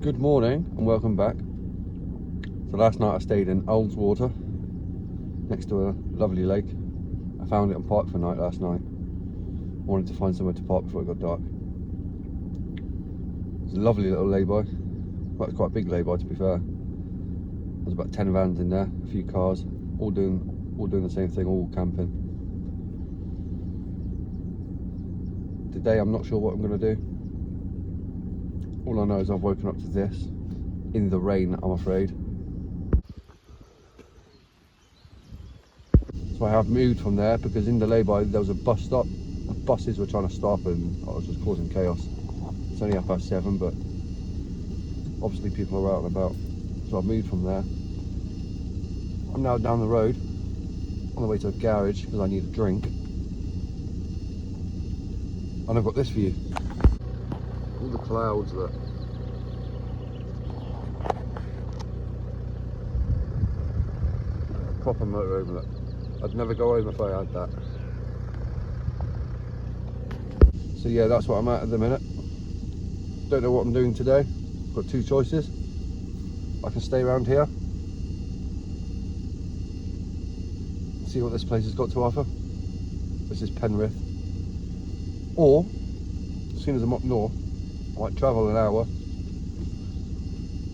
Good morning and welcome back. So last night I stayed in Ullswater next to a lovely lake. I found it on park for night last night. Wanted to find somewhere to park before it got dark. It's a lovely little lay-by. Well, it's quite a big lay-by to be fair. There's about 10 vans in there, a few cars, all doing the same thing, all camping. Today I'm not sure what I'm going to do. All I know is I've woken up to this, in the rain I'm afraid. So I have moved from there because in the lay-by there was a bus stop. The buses were trying to stop and I was just causing chaos. It's only 7:30, but obviously people are out and about. So I've moved from there. I'm now down the road on the way to a garage because I need a drink. And I've got this for you. All the clouds there. Proper motor overlook. I'd never go home if I had that. So yeah, that's what I'm at the minute. Don't know what I'm doing today. Got two choices. I can stay around here, see what this place has got to offer. This is Penrith. Or, as soon as I'm up north, I might travel an hour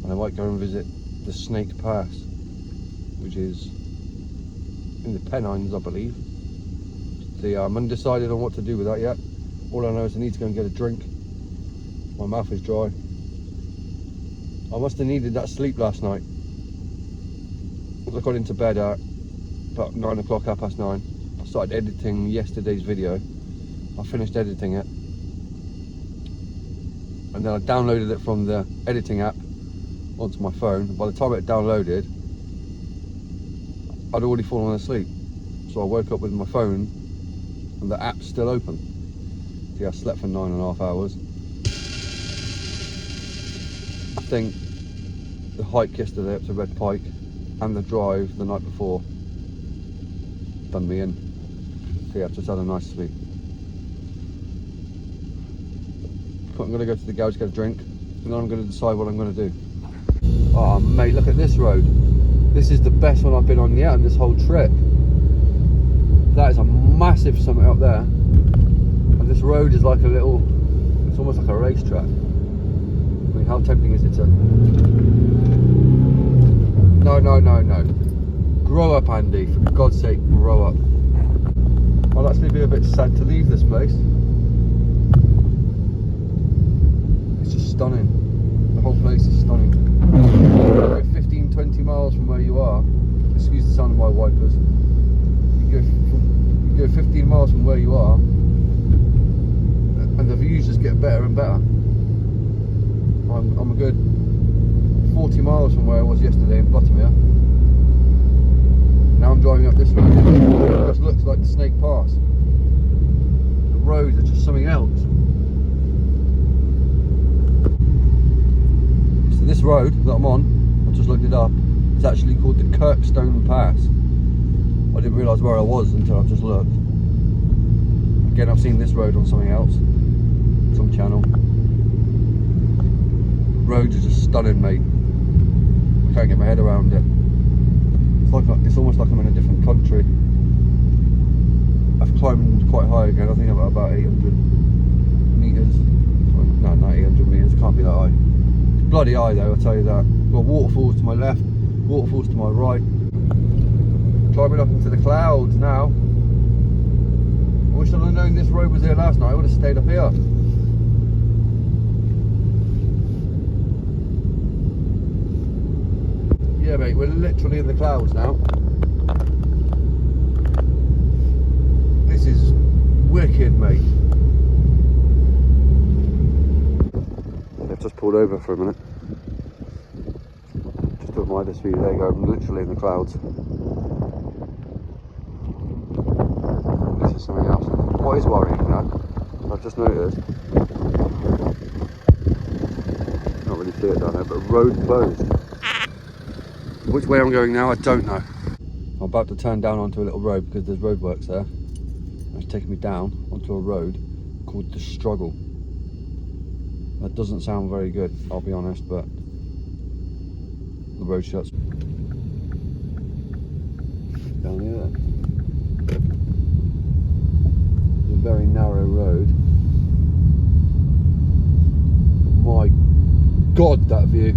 and I might go and visit the Snake Pass, which is in the Pennines, I believe. So yeah, I'm undecided on what to do with that yet. All I know is I need to go and get a drink. My mouth is dry. I must have needed that sleep last night. I got into bed at about 9 o'clock, 9:30. I started editing yesterday's video. I finished editing it. And then I downloaded it from the editing app onto my phone. By the time it downloaded, I'd already fallen asleep. So I woke up with my phone and the app's still open. See, I slept for 9.5 hours. I think the hike yesterday up to Red Pike and the drive the night before done me in. So yeah, I've just had a nice sleep. But I'm going to go to the garage, get a drink, and then I'm going to decide what I'm going to do. Oh mate, look at this road. This is the best one I've been on yet on this whole trip. That is a massive summit up there. And this road is like a little, it's almost like a racetrack. I mean, how tempting is it to... No. Grow up, Andy. For God's sake, grow up. I'll actually be a bit sad to leave this place. It's just stunning. The whole place is stunning. 15-20 miles from where you are, excuse the sound of my wipers, you go 15 miles from where you are and the views just get better and better. I'm a good 40 miles from where I was yesterday in Buttermere. Now I'm driving up this road. It just looks like the Snake Pass. The roads are just something else. So this road that I'm on, I just looked it up, it's actually called the Kirkstone Pass. I didn't realise where I was until I've just looked. Again, I've seen this road on something else, some channel. Roads are just stunning, mate. I can't get my head around it. It's almost like I'm in a different country. I've climbed quite high again. I think I'm at about 800 metres. No, not 800 metres. It can't be that high. It's bloody high though, I'll tell you that. Got waterfalls to my left, waterfalls to my right. Climbing up into the clouds now. I wish I'd have known this road was here last night. I would have stayed up here. Yeah mate, we're literally in the clouds now. This is wicked, mate. I've just pulled over for a minute. Just took my this view, there you go, I'm literally in the clouds. This is something else. What is worrying now, I've just noticed, can't really see it down there, but road closed. Which way I'm going now, I don't know. I'm about to turn down onto a little road because there's roadworks there. It's taking me down onto a road called The Struggle. That doesn't sound very good, I'll be honest, but the road shuts. Down here. It's a very narrow road. My God, that view.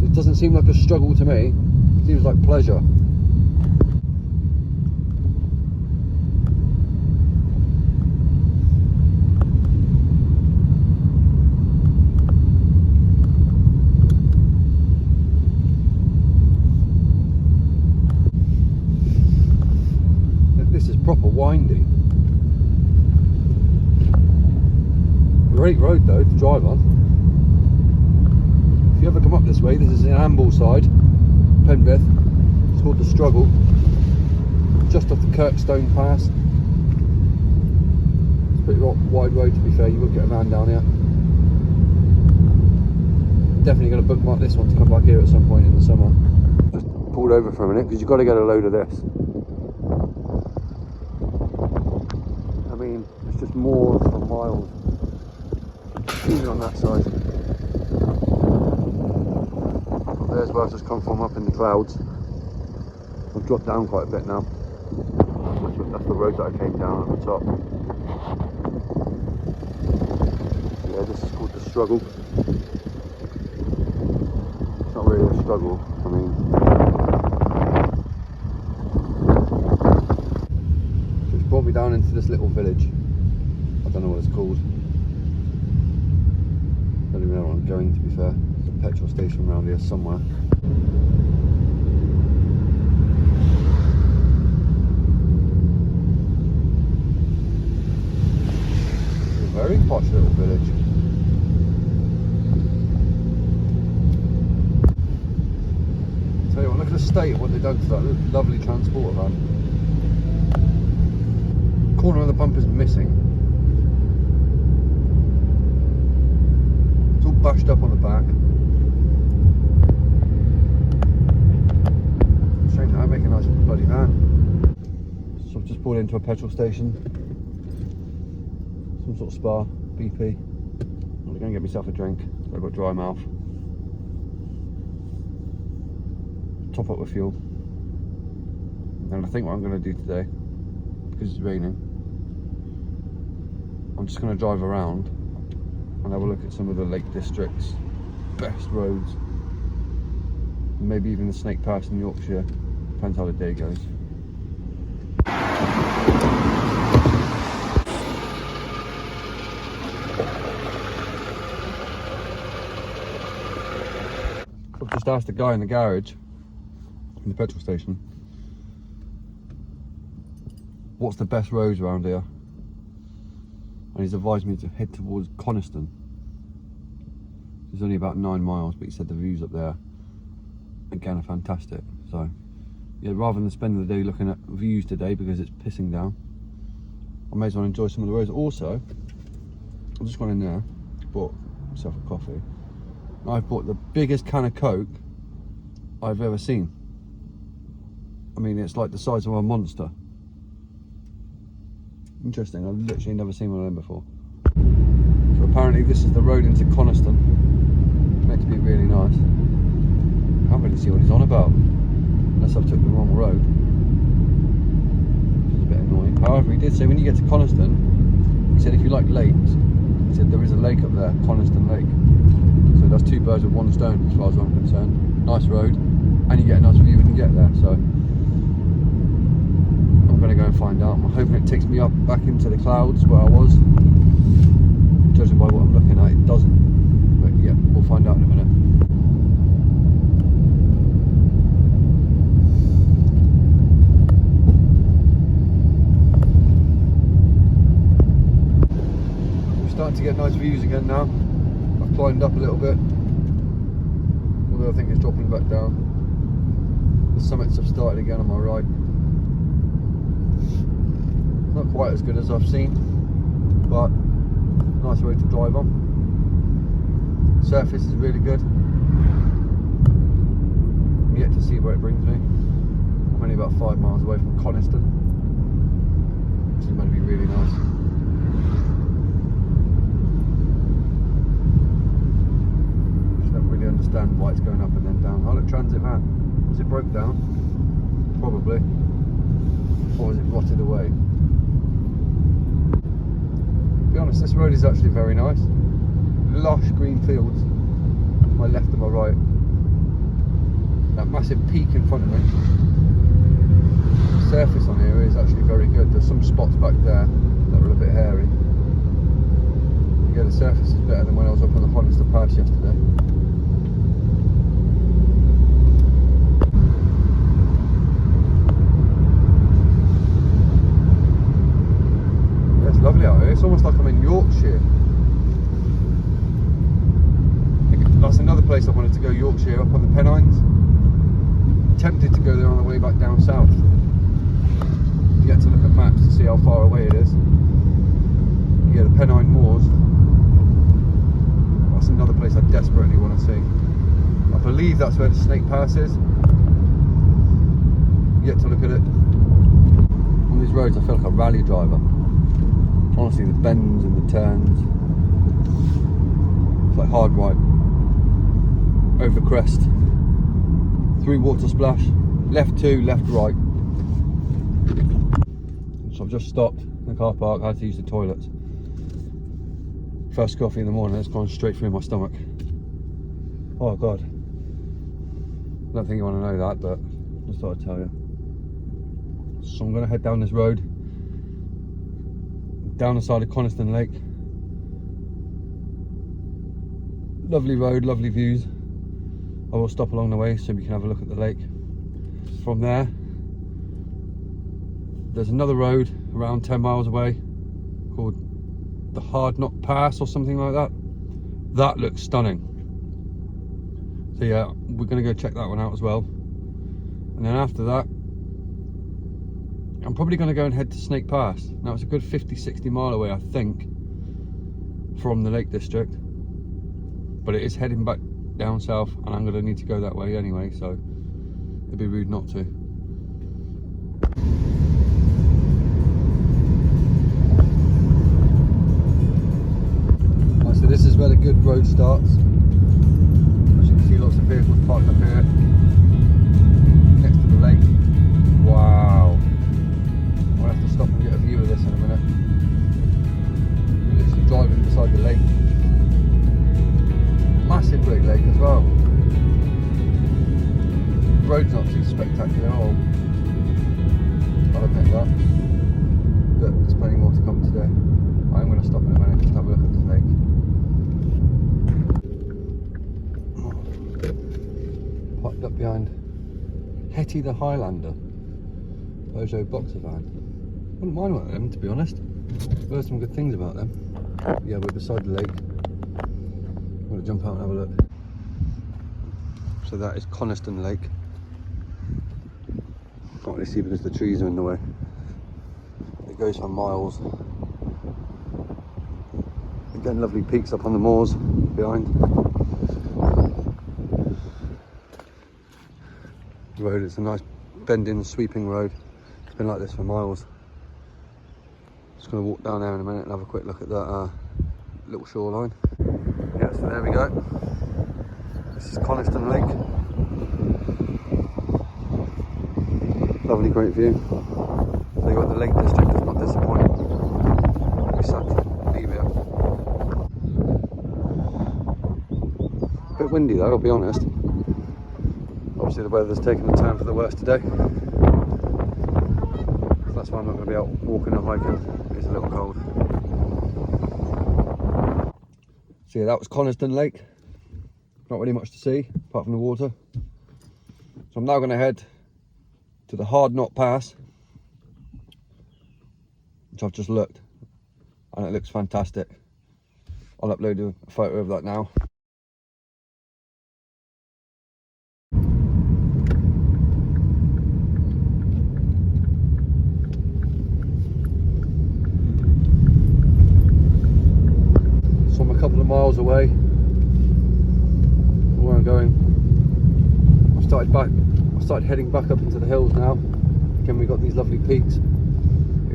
It doesn't seem like a struggle to me. It seems like pleasure. This is proper windy. Great road though to drive on. If you ever come up this way, this is in Ambleside, Penrith. It's called the Struggle. Just off the Kirkstone Pass. It's a pretty wide road to be fair. You won't get a van down here. Definitely going to bookmark this one to come back here at some point in the summer. Just pulled over for a minute because you've got to get a load of this. I mean, it's just moors for miles. Even on that side. There's where I've just come from, up in the clouds. I've dropped down quite a bit now. That's the road that I came down at the top. Yeah, this is called the Struggle. It's not really a struggle, I mean. So it's brought me down into this little village. I don't know what it's called. I don't even know where I'm going, to be fair. There's a petrol station around here somewhere. It's a very posh little village. Tell you what, look at the state of what they've done to that lovely transporter van. Corner of the bumper's missing. Bashed up on the back. Shame that I make a nice bloody van. So I've just pulled into a petrol station. Some sort of spa, BP. I'm going to get myself a drink. I've got dry mouth. Top up with fuel. And I think what I'm going to do today, because it's raining, I'm just going to drive around and have a look at some of the Lake District's best roads. Maybe even the Snake Pass in Yorkshire. Depends how the day goes. I've just asked the guy in the garage, in the petrol station, what's the best roads around here? And he's advised me to head towards Coniston. It's only about 9 miles, but he said the views up there, again, are fantastic. So, yeah, rather than spending the day looking at views today because it's pissing down, I may as well enjoy some of the roads. Also, I've just gone in there, bought myself a coffee. And I've bought the biggest can of Coke I've ever seen. I mean, it's like the size of a monster. Interesting, I've literally never seen one of them before. So apparently this is the road into Coniston. Meant to be really nice. I can't really see what he's on about, unless I've took the wrong road, which is a bit annoying. However, he did say when you get to Coniston, he said if you like lakes, he said there is a lake up there, Coniston Lake. So that's 2 birds with 1 stone as far as I'm concerned. Nice road, and you get a nice view when you get there. So I'm going to go and find out. I'm hoping it takes me up back into the clouds where I was. Judging by what I'm looking at, it doesn't. But yeah, we'll find out in a minute. We're starting to get nice views again now. I've climbed up a little bit, although I think it's dropping back down. The summits have started again on my right. Not quite as good as I've seen, but nice road to drive on. Surface is really good. I'm yet to see where it brings me. I'm only about 5 miles away from Coniston, which is meant to be really nice. Just don't really understand why it's going up and then down. Oh look, transit van. Was it broke down? Probably. Or was it rotted away? To be honest, this road is actually very nice. Lush green fields to my left and my right. That massive peak in front of me. The surface on here is actually very good. There's some spots back there that are a bit hairy. Yeah, the surface is better than when I was up on the hardknott pass yesterday. Yeah, it's lovely out here. It's almost like I'm in Yorkshire. That's another place I wanted to go, Yorkshire, up on the Pennines. Tempted to go there on the way back down south. You get to look at maps to see how far away it is. Yeah, the Pennine Moors. That's another place I desperately want to see. I believe that's where the Snake Pass is. Yet to look at it. On these roads I feel like a rally driver. Honestly, the bends and the turns. It's like hard ride. Over the crest, through water splash, left 2, left right. So I've just stopped in the car park. I had to use the toilets. First coffee in the morning, it's gone straight through my stomach. Oh god, I don't think you want to know that, but I just thought I'd tell you. So I'm going to head down this road, down the side of Coniston Lake. Lovely road, lovely views. I will stop along the way so we can have a look at the lake. From there, there's another road around 10 miles away called the Hardknott Pass or something like that. That looks stunning. So yeah, we're going to go check that one out as well. And then after that, I'm probably going to go and head to Snake Pass. Now it's a good 50-60 mile away, I think, from the Lake District. But it is heading back down south, and I'm going to need to go that way anyway, so it'd be rude not to. Right, so this is where the good road starts. As you can see, lots of vehicles parked up here next to the lake. Wow, I'll have to stop and get a view of this in a minute. We're literally driving beside the lake. Massive great lake as well. The road's not too spectacular, I'll admit that. But there's plenty more to come today. I'm going to stop in a minute just to have a look at this lake. Parked up behind Hetty the Highlander Peugeot boxer van. Wouldn't mind one of them, to be honest. I've heard some good things about them. Yeah, we're beside the lake. I'm going to jump out and have a look. So that is Coniston Lake. Can't really see because the trees are in the way. It goes for miles. Again, lovely peaks up on the moors behind. The road, it's a nice bending, sweeping road. It's been like this for miles. Just going to walk down there in a minute and have a quick look at that little shoreline. Yeah, so there we go. This is Coniston Lake. Lovely, great view. So you got the Lake District, does not disappoint. We sad to leave here. Bit windy though, I'll be honest. Obviously the weather's taken a turn for the worse today. So that's why I'm not going to be out walking or hiking. It's a little cold. So yeah, that was Coniston Lake. Not really much to see apart from the water. So I'm now going to head to the Hardknott Pass, which I've just looked, and it looks fantastic. I'll upload a photo of that now. So I'm a couple of miles away from where I'm going. I started heading back up into the hills now. Again, we've got these lovely peaks.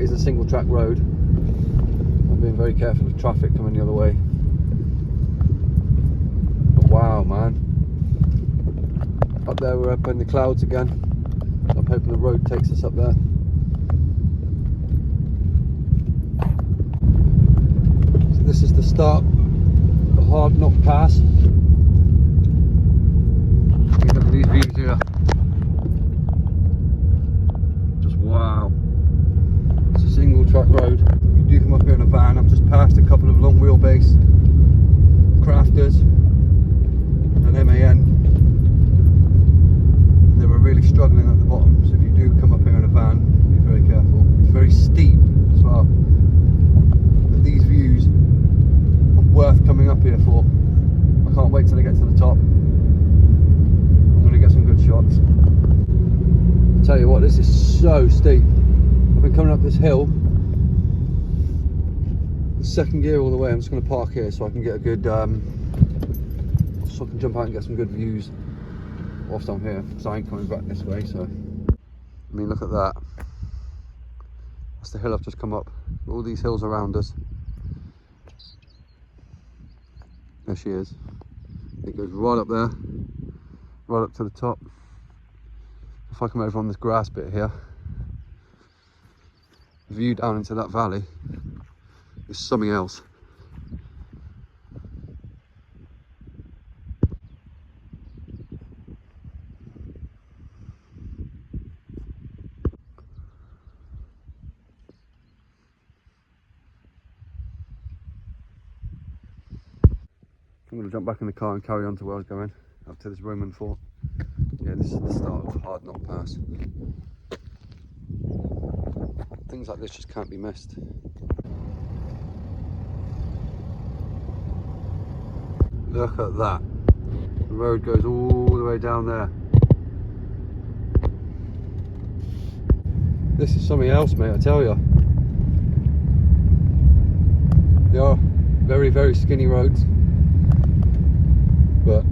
is a single track road. I'm being very careful of traffic coming the other way. But wow, man. Up there we're up in the clouds again. I'm hoping the road takes us up there. So this is the start of the Hardknott Pass. Look at these views here. Just wow. It's a single track road. You do come up here in a van. I've just passed a couple of long wheelbase crafters and MAN. They were really struggling at the bottom, so if you do come up here in a van, be very careful. It's very steep as well. But these views are worth coming up here for. I can't wait till I get to the top. I'm going to get some good shots. I'll tell you what, this is so steep. I've been coming up this hill, the second gear all the way. I'm just going to park here so I can get a good, so I can jump out and get some good views whilst I'm here, because I ain't coming back this way. So, I mean, look at that. That's the hill I've just come up. All these hills around us. There she is. It goes right up there, right up to the top. If I come over on this grass bit here, the view down into that valley is something else. I'm going to jump back in the car and carry on to where I was going, up to this Roman fort. Yeah, this is the start of the Hardknott Pass. Things like this just can't be missed. Look at that. The road goes all the way down there. This is something else, mate, I tell you. They are very, very skinny roads. But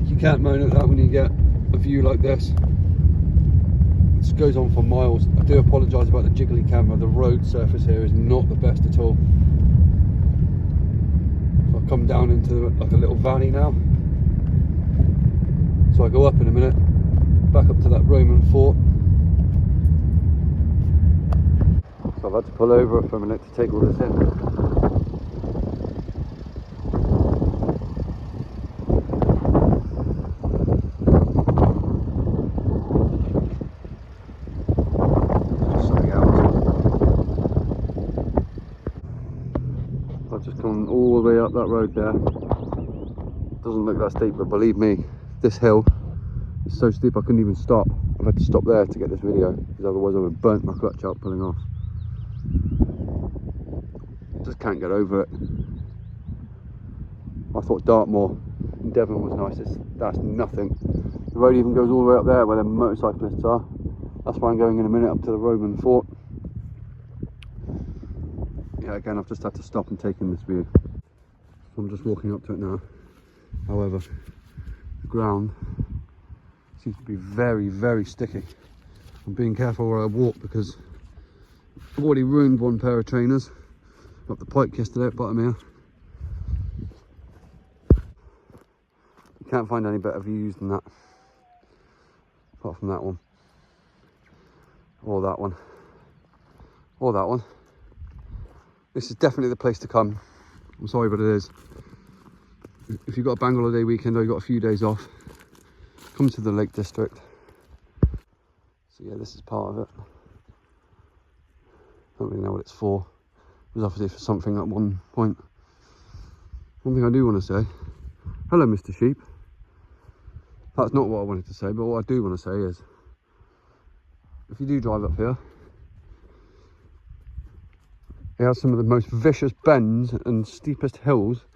you can't moan at that when you get a view like this. It just goes on for miles. I do apologise about the jiggly camera. The road surface here is not the best at all. So I've come down into like a little valley now. So I go up in a minute, back up to that Roman fort. So I've had to pull over for a minute to take all this in. I've just gone all the way up that road there. Doesn't look that steep, but believe me, this hill is so steep I couldn't even stop. I've had to stop there to get this video, because otherwise I would have burnt my clutch out pulling off. Just can't get over it. I thought Dartmoor in Devon was nice. That's nothing. The road even goes all the way up there where the motorcyclists are. That's why I'm going in a minute up to the Roman fort. Yeah, again, I've just had to stop and take in this view. So I'm just walking up to it now. However, the ground seems to be very, very sticky. I'm being careful where I walk because I've already ruined one pair of trainers. Got the pike yesterday at the bottom here. You can't find any better views than that. Apart from that one. Or that one. Or that one. This is definitely the place to come. I'm sorry, but it is. If you've got a bank holiday weekend or you've got a few days off, come to the Lake District. So yeah, this is part of it. I don't really know what it's for. It was obviously for something at one point. One thing I do want to say, hello Mr. Sheep. That's not what I wanted to say, but what I do want to say is, if you do drive up here, it has some of the most vicious bends and steepest hills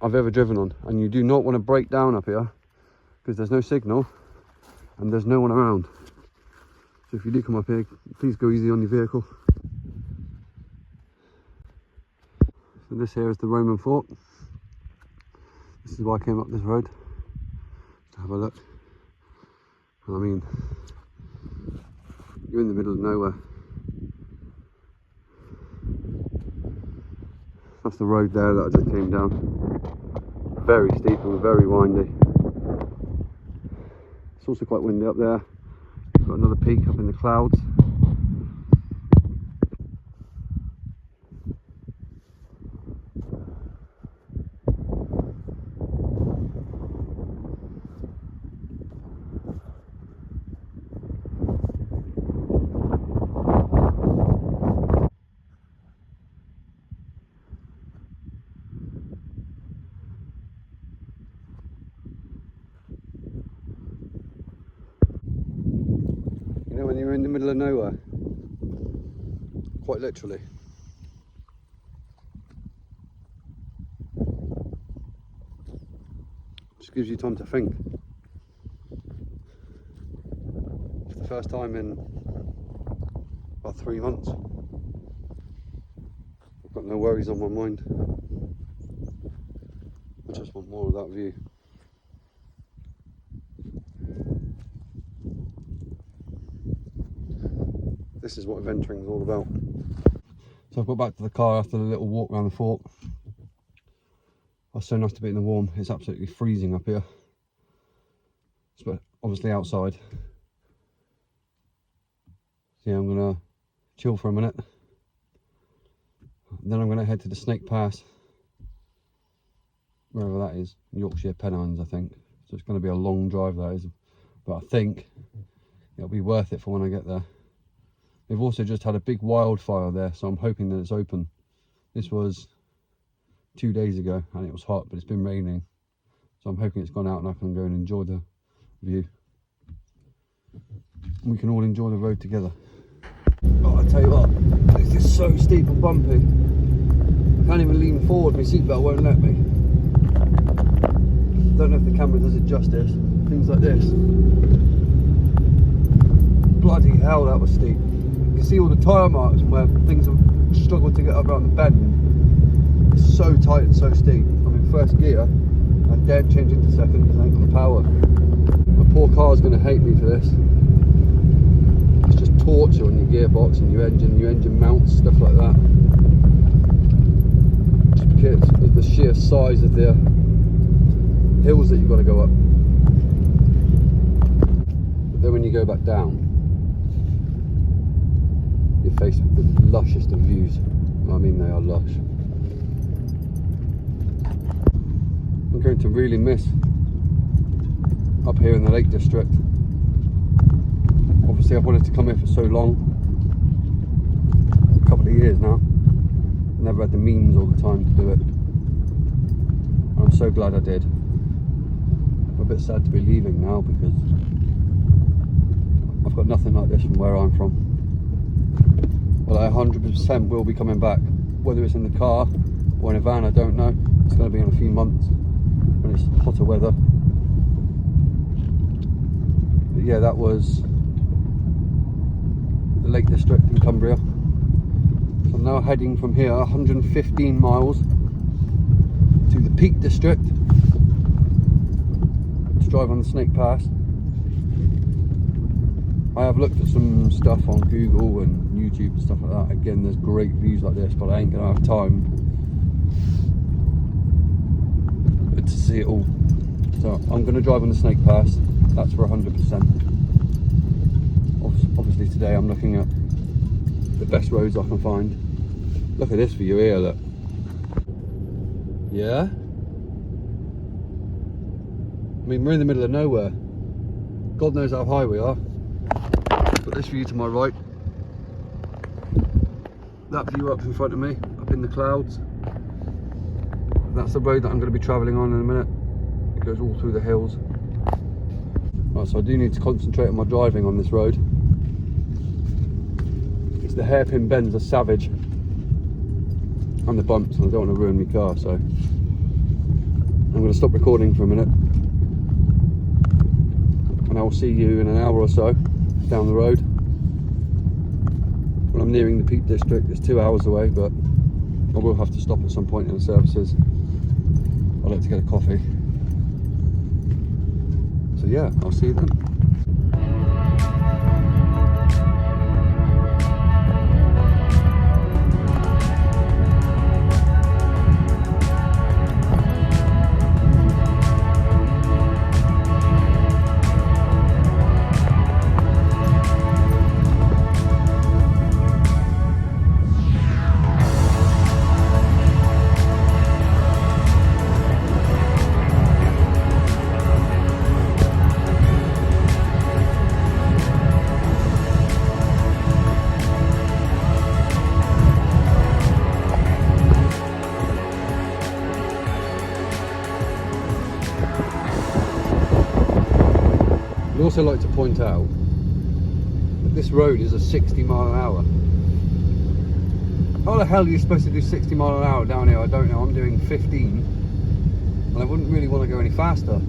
I've ever driven on, and you do not want to break down up here because there's no signal and there's no one around. So if you do come up here, please go easy on your vehicle. So this here is the Roman fort. This is why I came up this road, to have a look. And I mean, you're in the middle of nowhere. That's the road there that I just came down. Very steep and very windy. It's also quite windy up there. We've got another peak up in the clouds. You know when you're in the middle of nowhere? Quite literally. Just gives you time to think. It's the first time in about 3 months. I've got no worries on my mind. I just want more of that view. This is what adventuring is all about. So I've got back to the car after the little walk around the fort. I was so nice to be in the warm. It's absolutely freezing up here. It's obviously outside. So yeah, I'm gonna chill for a minute. Then I'm gonna head to the Snake Pass, wherever that is, Yorkshire Pennines I think. So it's gonna be a long drive that is, but I think it'll be worth it for when I get there. They've also just had a big wildfire there, so I'm hoping that it's open. This was 2 days ago and it was hot, but it's been raining. So I'm hoping it's gone out and I can go and enjoy the view. And we can all enjoy the road together. Oh, I tell you what, this is so steep and bumpy. I can't even lean forward, my seatbelt won't let me. Don't know if the camera does it justice. Things like this. Bloody hell, that was steep. You can see all the tyre marks where things have struggled to get up around the bend. It's so tight and so steep. I'm in first gear. I daren't change into second because I ain't got the power. My poor car's going to hate me for this. It's just torture on your gearbox and your engine mounts, stuff like that. Just because of the sheer size of the hills that you've got to go up. But then when you go back down, you're faced with the lushest of views. I mean, they are lush. I'm going to really miss up here in the Lake District. Obviously I've wanted to come here for so long, a couple of years now. Never had the means all the time to do it. And I'm so glad I did. I'm a bit sad to be leaving now because I've got nothing like this from where I'm from. Well, I 100% will be coming back, whether it's in the car or in a van, I don't know. It's going to be in a few months when it's hotter weather. But yeah, that was the Lake District in Cumbria. So I'm now heading from here 115 miles to the Peak District to drive on the Snake Pass. I have looked at some stuff on Google and YouTube and stuff like that. Again, there's great views like this, but I ain't gonna have time to see it all. So I'm gonna drive on the Snake Pass. That's for 100%. Obviously today I'm looking at the best roads I can find. Look at this view here, look. Yeah? I mean, we're in the middle of nowhere. God knows how high we are. Got this view to my right, that view up in front of me, up in the clouds. That's the road that I'm going to be travelling on in a minute. It goes all through the hills. Right, so I do need to concentrate on my driving on this road. It's the hairpin bends are savage, and the bumps, and I don't want to ruin my car, so I'm going to stop recording for a minute, and I will see you in an hour or so down the road when I'm nearing the Peak District. It's 2 hours away, but I will have to stop at some point in the services. I'd like to get a coffee. So yeah, I'll see you then. also like to point out that this road is a 60 mile an hour. How the hell are you supposed to do 60 mile an hour down here? I don't know. I'm doing 15 and I wouldn't really want to go any faster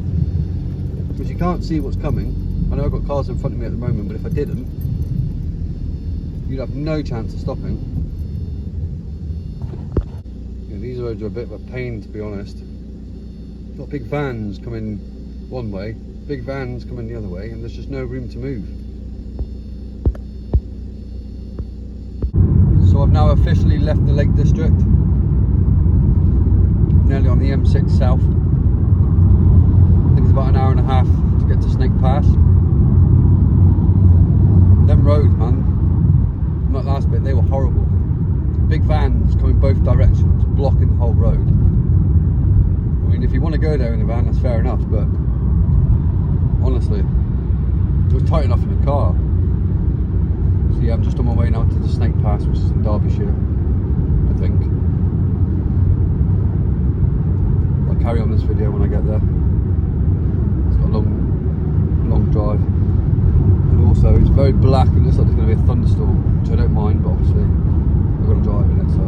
because you can't see what's coming. I know I've got cars in front of me at the moment, but if I didn't, you'd have no chance of stopping. Yeah, these roads are a bit of a pain, to be honest. You've got big vans coming one way, big vans coming the other way, and there's just no room to move. So I've now officially left the Lake District, nearly on the M6 South. I think it's about an hour and a half to get to Snake Pass. Them roads, man, that last bit, they were horrible. Big vans coming both directions, blocking the whole road. I mean, if you want to go there in a van, that's fair enough, but honestly, it was tight enough in the car. So yeah, I'm just on my way now to the Snake Pass, which is in Derbyshire, I think. I'll carry on this video when I get there. It's got a long drive. And also, it's very black, it looks like there's going to be a thunderstorm, which I don't mind, but obviously I've got to drive in it, so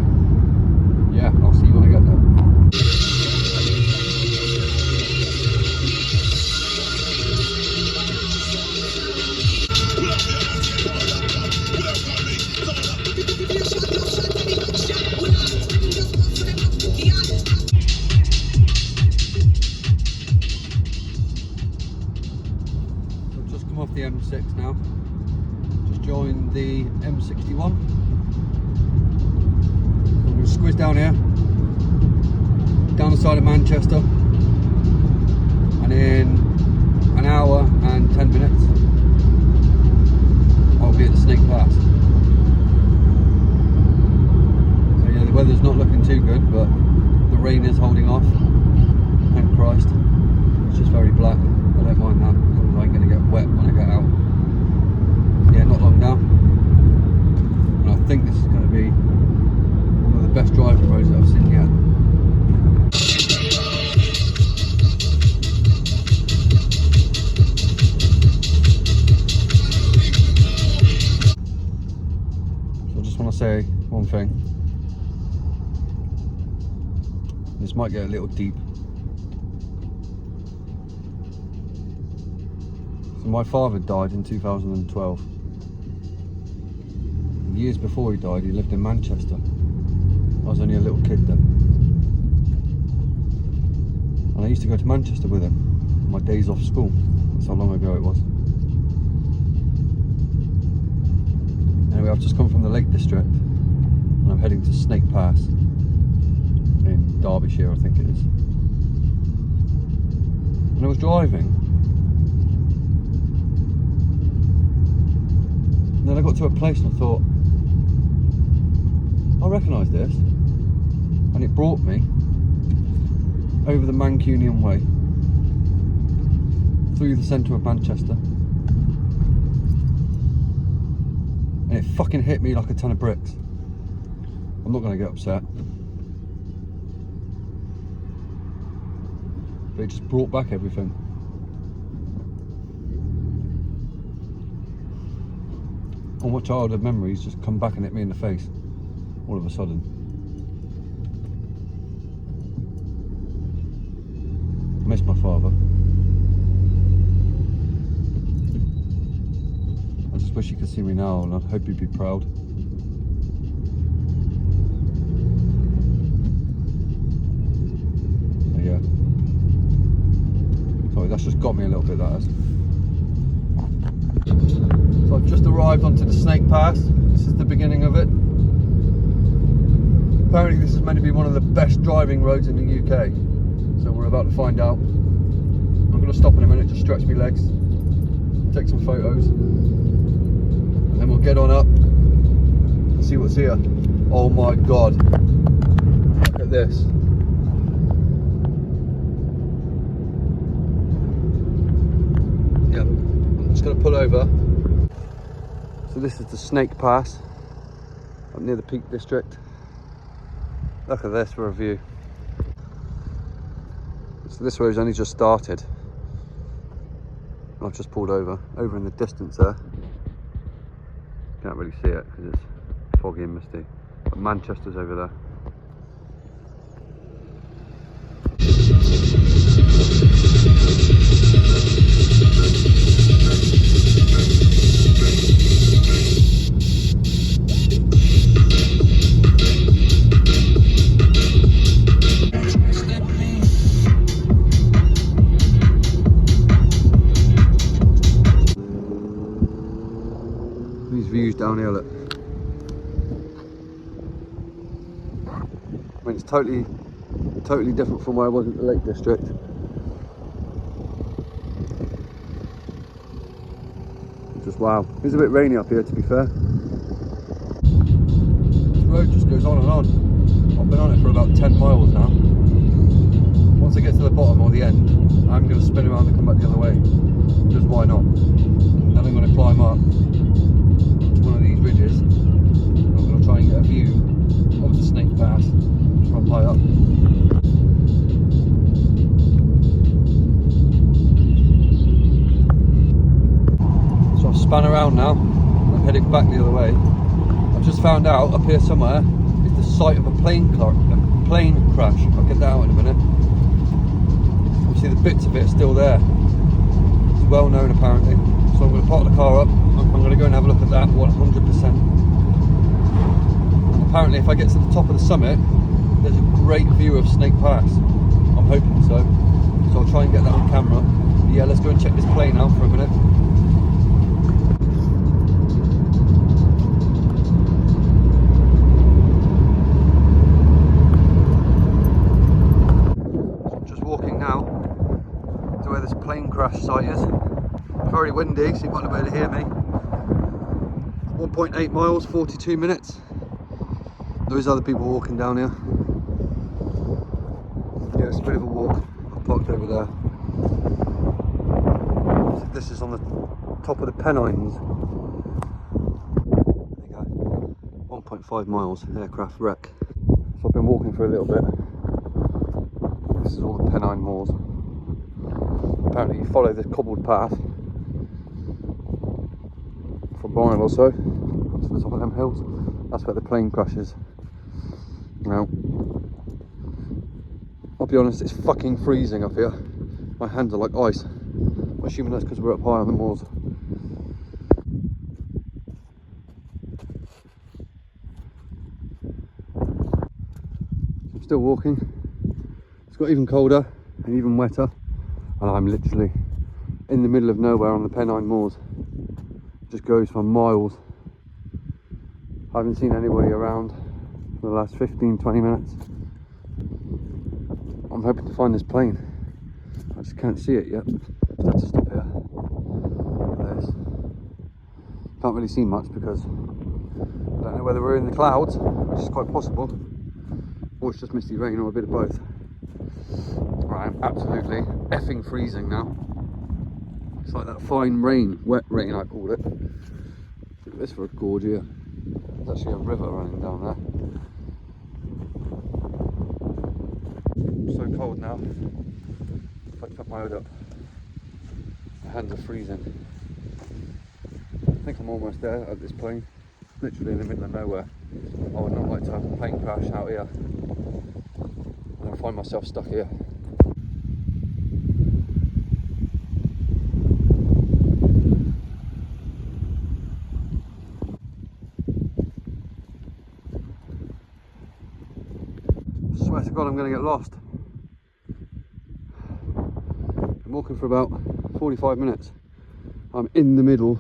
yeah, I'll see you when I get there. Off the M6 now, just joined the M61. I'm going to squeeze down here, down the side of Manchester, and in an hour and 10 minutes I'll be at the Snake Pass. So yeah, the weather's not looking too good, but the rain is holding off. Thank Christ. It's just very black. I don't mind that, as long as I ain't going to get wet when I get out. Yeah, not long now. And I think this is going to be one of the best driving roads that I've seen yet. So I just want to say one thing. This might get a little deep. My father died in 2012. Years before he died, he lived in Manchester. I was only a little kid then. And I used to go to Manchester with him on my days off school. That's how long ago it was. Anyway, I've just come from the Lake District and I'm heading to Snake Pass in Derbyshire, I think it is. And I was driving. And then I got to a place and I thought, I recognise this. And it brought me over the Mancunian Way, through the centre of Manchester. And it fucking hit me like a ton of bricks. I'm not going to get upset. But it just brought back everything. All my childhood memories just come back and hit me in the face all of a sudden. I miss my father. I just wish he could see me now, and I hope he'd be proud. So yeah. Sorry, that's just got me a little bit, that has. So I've just arrived onto the Snake Pass. This is the beginning of it. Apparently this is meant to be one of the best driving roads in the UK. So we're about to find out. I'm going to stop in a minute, just stretch my legs, take some photos, and then we'll get on up and see what's here. Oh my God, look at this. Yep, I'm just going to pull over. So this is the Snake Pass, up near the Peak District. Look at this for a view. So this road's only just started. I've just pulled over in the distance there. Can't really see it because it's foggy and misty. But Manchester's over there. These views down here, look. I mean, it's totally different from where I was at the Lake District. Just wow. It's a bit rainy up here, to be fair. This road just goes on and on. I've been on it for about 10 miles now. Once I get to the bottom or the end, I'm going to spin around and come back the other way. Just why not? And then I'm going to climb up to one of these ridges. I'm going to try and get a view of the Snake Pass from high up. So I've spun around now. I'm heading back the other way. I've just found out up here somewhere is the site of a plane crash. I'll get that out in a minute. You see the bits of it are still there. It's well known apparently. So I'm going to park the car up. I'm going to go and have a look at that 100%. And apparently if I get to the top of the summit, there's a great view of Snake Pass. I'm hoping so. So I'll try and get that on camera. But yeah, let's go and check this plane out for a minute. Crash site is. Very windy, so you might not be able to hear me. 1.8 miles, 42 minutes. There is other people walking down here. Yeah, it's a bit of a walk. I've parked over there. So this is on the top of the Pennines. There you go. 1.5 miles, aircraft wreck. So I've been walking for a little bit. This is all the Pennine Moors. Apparently you follow this cobbled path for a mile or so to the top of them hills. That's where the plane crashes. Now, I'll be honest, it's fucking freezing up here. My hands are like ice. I'm assuming that's because we're up high on the moors. I'm still walking. It's got even colder and even wetter. And I'm literally in the middle of nowhere on the Pennine Moors. It just goes for miles. I haven't seen anybody around for the last 15-20 minutes. I'm hoping to find this plane. I just can't see it yet. Just have to stop here. There's. Can't really see much because I don't know whether we're in the clouds, which is quite possible, or it's just misty rain, or a bit of both. I'm absolutely effing freezing now. It's like that fine rain, wet rain I called it. Look at this for a gorge here. There's actually a river running down there. I'm so cold now. If I put my hood up, my hands are freezing. I think I'm almost there at this plane. Literally in the middle of nowhere. I would not like to have a plane crash out here and I find myself stuck here. I swear to God I'm going to get lost. I'm walking for about 45 minutes. I'm in the middle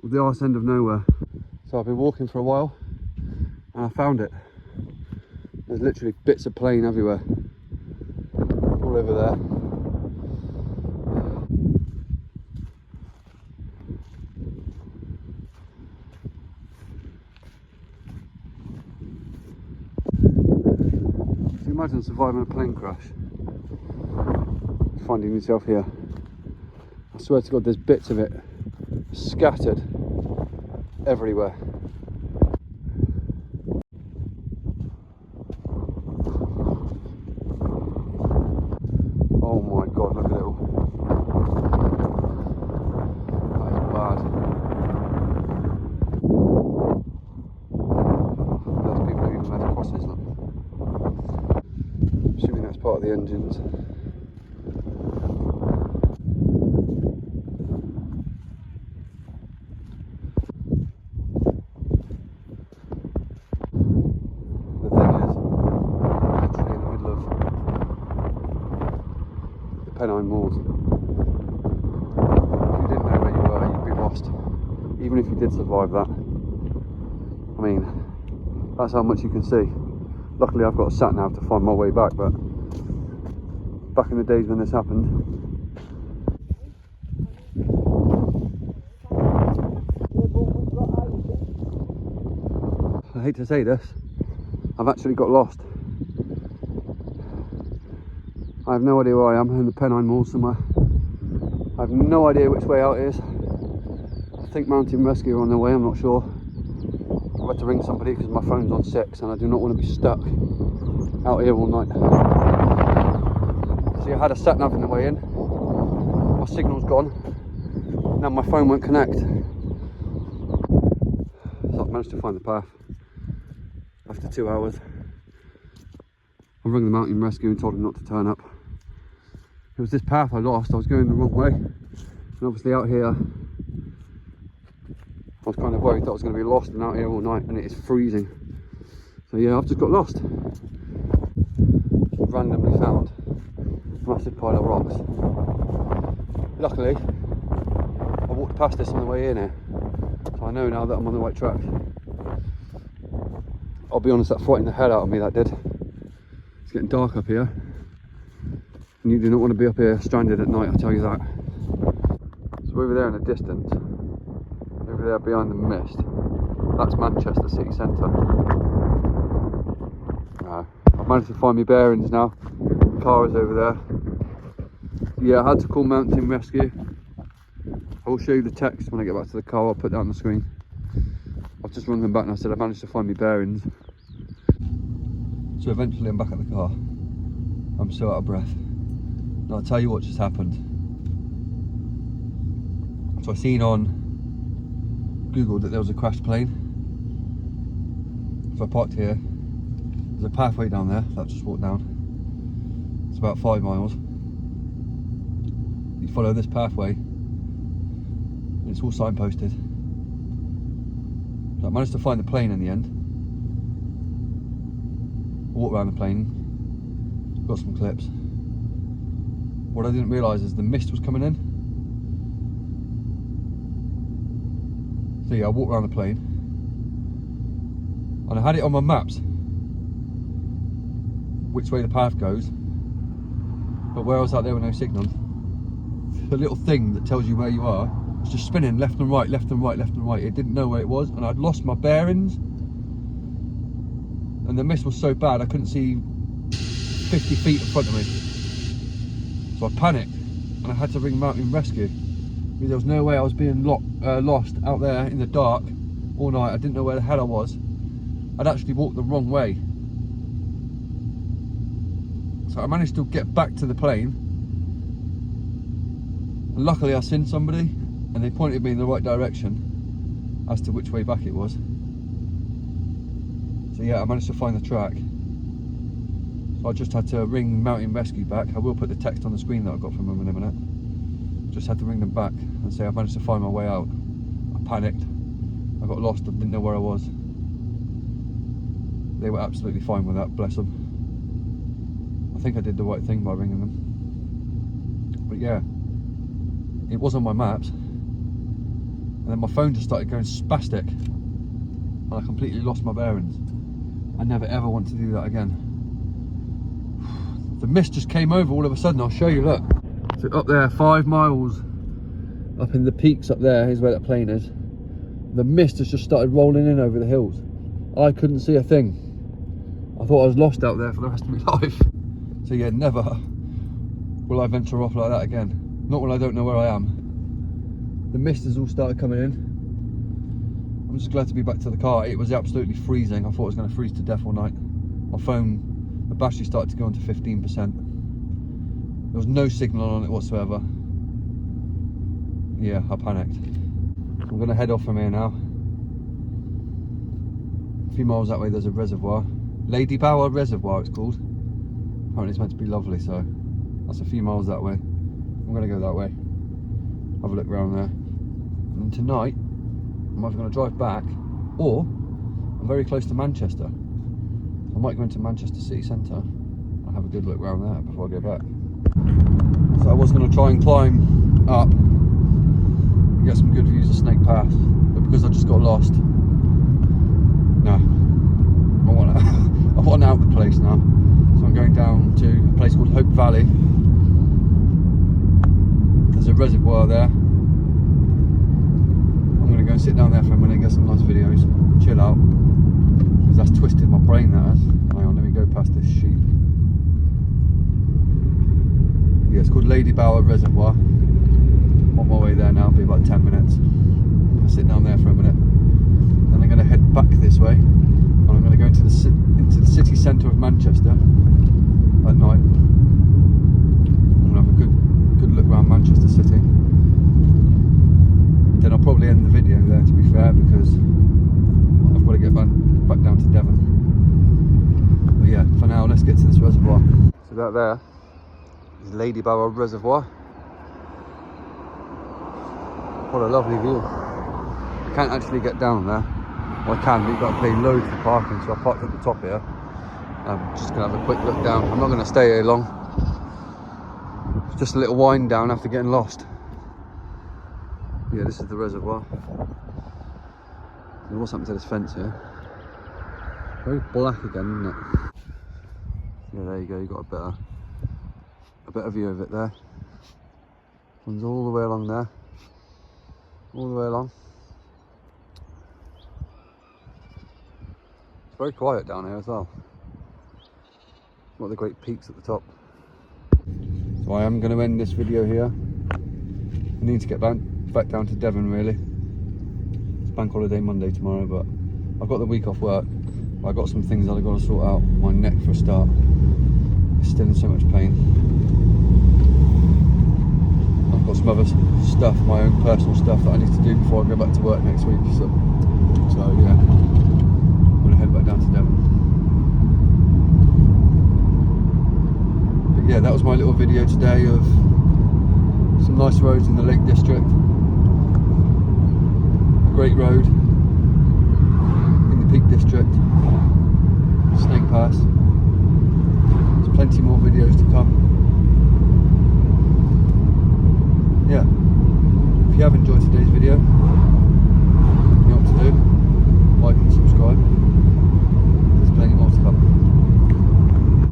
of the arse end of nowhere. So I've been walking for a while and I found it. There's literally bits of plane everywhere. All over there. So imagine surviving a plane crash. Finding yourself here. I swear to God there's bits of it scattered everywhere. Oh my God, look at it all. part of the engines. The thing is, literally in the middle of the Pennine Moors. If you didn't know where you were, you'd be lost. Even if you did survive that. I mean, that's how much you can see. Luckily I've got a sat nav to find my way back, but back in the days when this happened, I hate to say this, I've actually got lost. I have no idea where I am. I'm in the Pennine Moors somewhere. I have no idea which way out it is. I think mountain rescue are on their way, I'm not sure. I've had to ring somebody because my phone's on 6 and I do not want to be stuck out here all night. See, I had a sat nav in the way in. My signal's gone. Now my phone won't connect. So I've managed to find the path after 2 hours. I rang the mountain rescue and told them not to turn up. It was this path I lost. I was going the wrong way. And obviously out here, I was kind of worried that I was going to be lost and out here all night, and it is freezing. So yeah, I've just got lost. Randomly found a massive pile of rocks. Luckily, I walked past this on the way in here, so I know now that I'm on the right track. I'll be honest, that frightened the hell out of me, that did. It's getting dark up here, and you do not want to be up here stranded at night, I'll tell you that. So over there in the distance, over there behind the mist, that's Manchester city centre. I've managed to find my bearings now. The car is over there. Yeah, I had to call mountain rescue. I will show you the text when I get back to the car. I'll put that on the screen. I've just rung them back and I said I managed to find my bearings. So eventually I'm back at the car. I'm so out of breath. Now I'll tell you what just happened. So I seen on Google that there was a crashed plane. So I parked here. There's a pathway down there that I've just walked down. It's about 5 miles. You follow this pathway, and it's all signposted. So I managed to find the plane in the end. I walked around the plane, got some clips. What I didn't realise is the mist was coming in. So yeah, I walked around the plane, and I had it on my maps which way the path goes, but where I was out there with no signal, the little thing that tells you where you are was just spinning left and right, left and right, left and right. It didn't know where it was, and I'd lost my bearings, and the mist was so bad I couldn't see 50 feet in front of me. So I panicked and I had to ring mountain rescue, because there was no way I was being lost out there in the dark all night. I didn't know where the hell I was. I'd actually walked the wrong way. So I managed to get back to the plane, and luckily I seen somebody and they pointed me in the right direction as to which way back it was. So yeah, I managed to find the track. So I just had to ring mountain rescue back. I will put the text on the screen that I got from them in a minute. Just had to ring them back and say I managed to find my way out. I panicked, I got lost, I didn't know where I was. They were absolutely fine with that, bless them. I think I did the right thing by ringing them. But yeah, it was on my maps, and then my phone just started going spastic, and I completely lost my bearings. I never ever want to do that again. The mist just came over all of a sudden. I'll show you, look. So up there, 5 miles up in the peaks up there is where that plane is. The mist has just started rolling in over the hills. I couldn't see a thing. I thought I was lost out there for the rest of my life. So yeah, never will I venture off like that again. Not when I don't know where I am. The mist has all started coming in. I'm just glad to be back to the car. It was absolutely freezing. I thought I was going to freeze to death all night. My phone, the battery started to go into 15%. There was no signal on it whatsoever. Yeah, I panicked. I'm going to head off from here now. A few miles that way there's a reservoir. Lady Power Reservoir it's called. Apparently it's meant to be lovely, so that's a few miles that way. I'm going to go that way, have a look around there. And tonight, I'm either going to drive back, or I'm very close to Manchester. I might go into Manchester city centre and have a good look around there before I go back. So I was going to try and climb up and get some good views of Snake Pass, but because I just got lost, no, I want out the place now. So I'm going down to a place called Hope Valley. There's a reservoir there. I'm going to go and sit down there for a minute, get some nice videos, chill out, because that's twisted my brain, that has. Hang on, let me go past this sheep. Yeah, it's called Lady Bower Reservoir. I'm on my way there now, it'll be about 10 minutes. I'm going to sit down there for a minute. Then I'm going to head back this way, and I'm going to go into the city centre of Manchester at night. I'm going to have a good look around Manchester City. Then I'll probably end the video there, to be fair, because I've got to get back down to Devon. But yeah, for now, let's get to this reservoir. So that there is Lady Bower Reservoir. What a lovely view. I can't actually get down there. Well, I can, but you've got to pay loads for parking, so I parked at the top here. I'm just going to have a quick look down. I'm not going to stay here long. It's just a little wind down after getting lost. Yeah, this is the reservoir. What's happened to this fence here? Very black again, isn't it? Yeah, there you go. You've got a better view of it there. Runs all the way along there. All the way along. It's very quiet down here as well. Got the great peaks at the top. So I am going to end this video here. I need to get back down to Devon really. It's bank holiday Monday tomorrow, but I've got the week off work. I've got some things that I've got to sort out. My neck for a start. It's still in so much pain. I've got some other stuff, my own personal stuff that I need to do before I go back to work next week. So yeah, I'm going to head back down to Devon. Yeah, that was my little video today of some nice roads in the Lake District. A great road in the Peak District. Snake Pass. There's plenty more videos to come.